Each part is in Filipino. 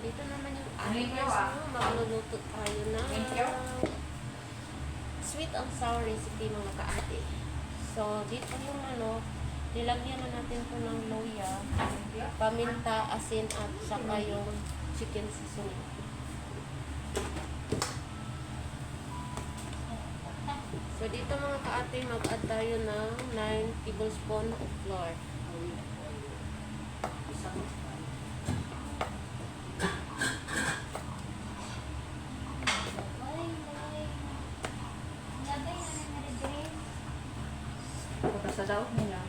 dito naman yung magluluto tayo ng sweet and sour recipe mga kaate. So, dito yung manok, nilagyan na natin po ng loya, paminta, asin, at saka yung chicken seasoning. So, dito mga kaate, mag-add tayo ng 9 tablespoon of flour. Sa daw nila.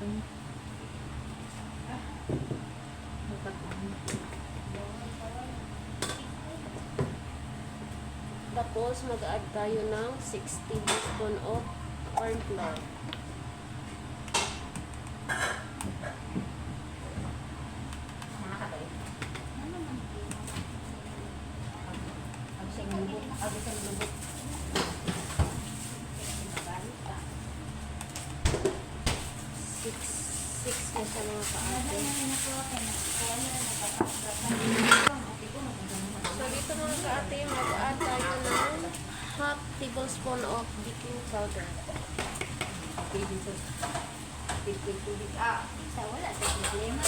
Tapos, mag-add tayo ng 6 tablespoon of corn flour. Six na sa mga kaate. So, dito mga kaate, mag-add tayo ng half tablespoon of baking powder. Wala sa problema.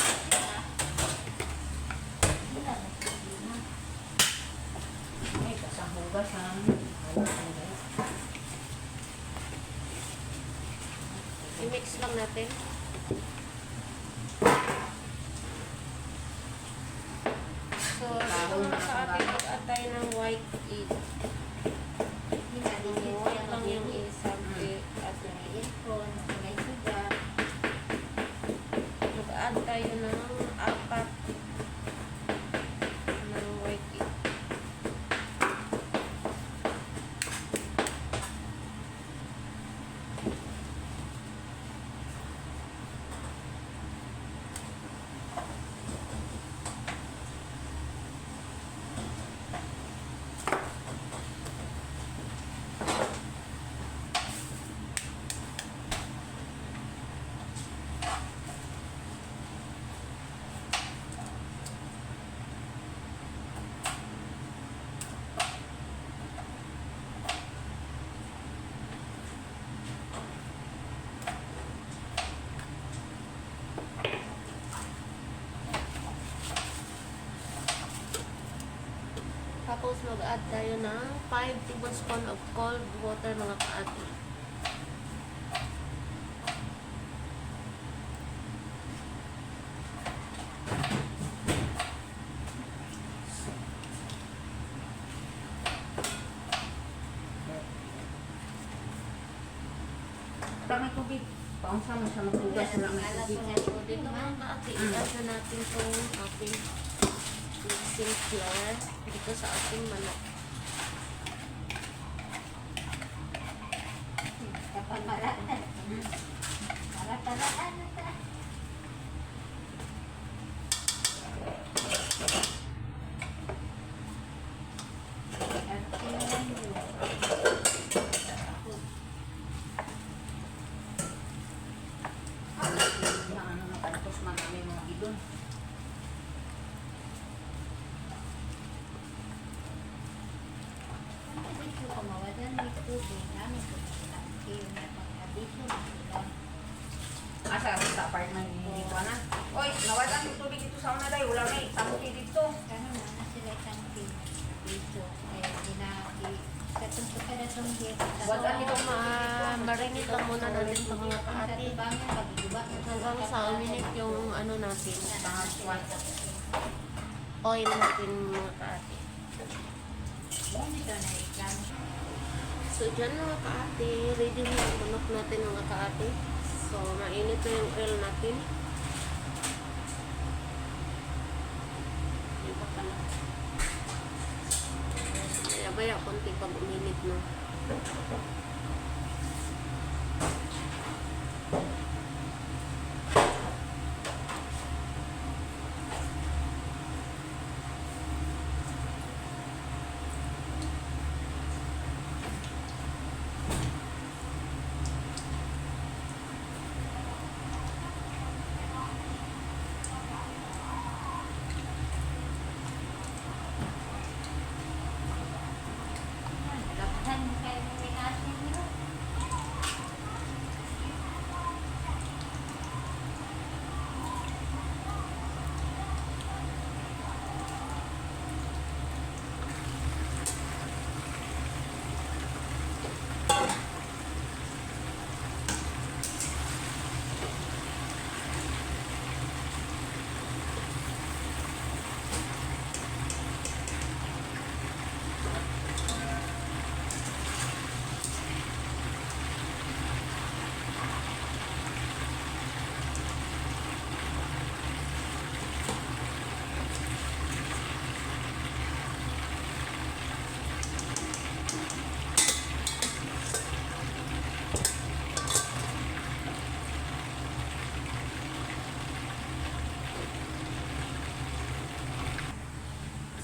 Ay, kasang hugas ha. I-mix lang natin. So, ito mga kaate, mag-add tayo ng white egg. White lang yung isang egg at mag-add tayo ng 4 ng white egg. Tapos mag-add tayo ng 5 tablespoon of cold water mga kaate. May tubig. Paunsa mo siya magtugas na may tubig. So, dito mga kaate, i-add na natin itong ating mixing flour dito sa ating manok. Asa sa apartment dito na. Oy, nawalan yung tubig dito sa una dahil wala na tangki dito. Kano na sila tangki dito. So, marinate lang muna natin ito mga kaate. Hanggang sa minute yung ano natin, oil natin mga kaate. So, dyan mga kaate, ready na yung manok natin mga kaate. So, mainit na yung oil natin. Kaya konti pag uminit na.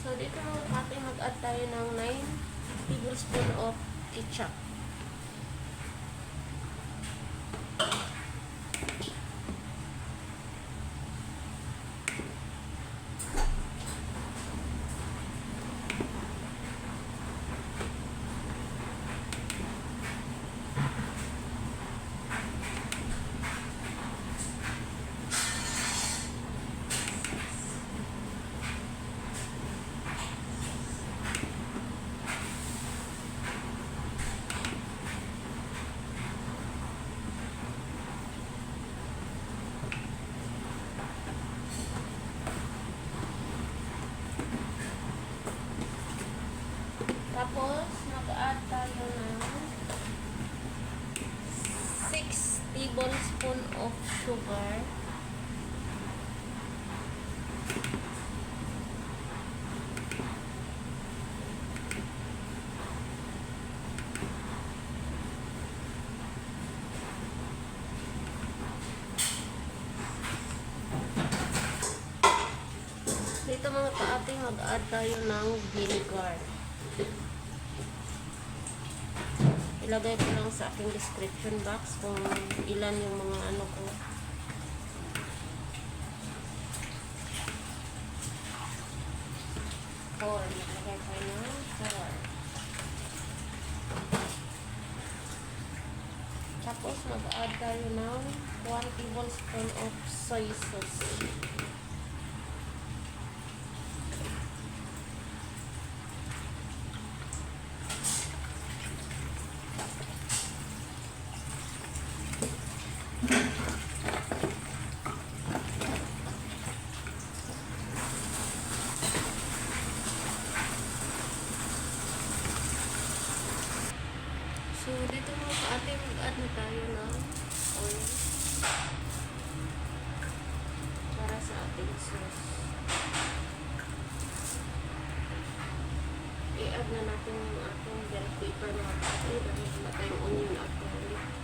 So, dito mga ka-ate, mag-add tayo ng 9 tablespoon of ketchup. Tapos, mag-add tayo ng 6 tablespoon of sugar. Dito mga ka-ate, mag-add tayo ng vinegar. Ilagay ko lang sa aking description box kung ilan yung mga ano ko. Ilagay ko ng 4. Tapos mag-add tayo ng 1 tablespoon of soy sauce. So, dito mga ka-ate, mag-add na tayo ng oil para sa ating sauce. I-add na natin yung ating bell pepper mga ka-ate dahil wala tayong onion at garlic.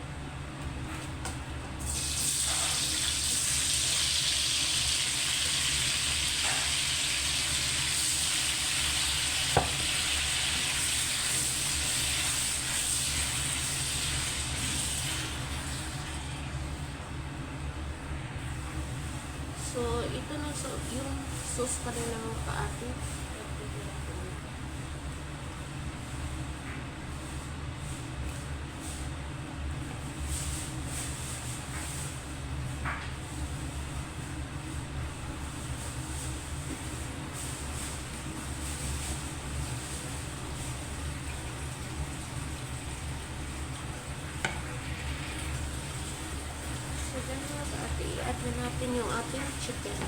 So, ito na yung sauce pa rin ng ka-ate. So, dyan mga ka-ate, i-add na natin yung ating chicken.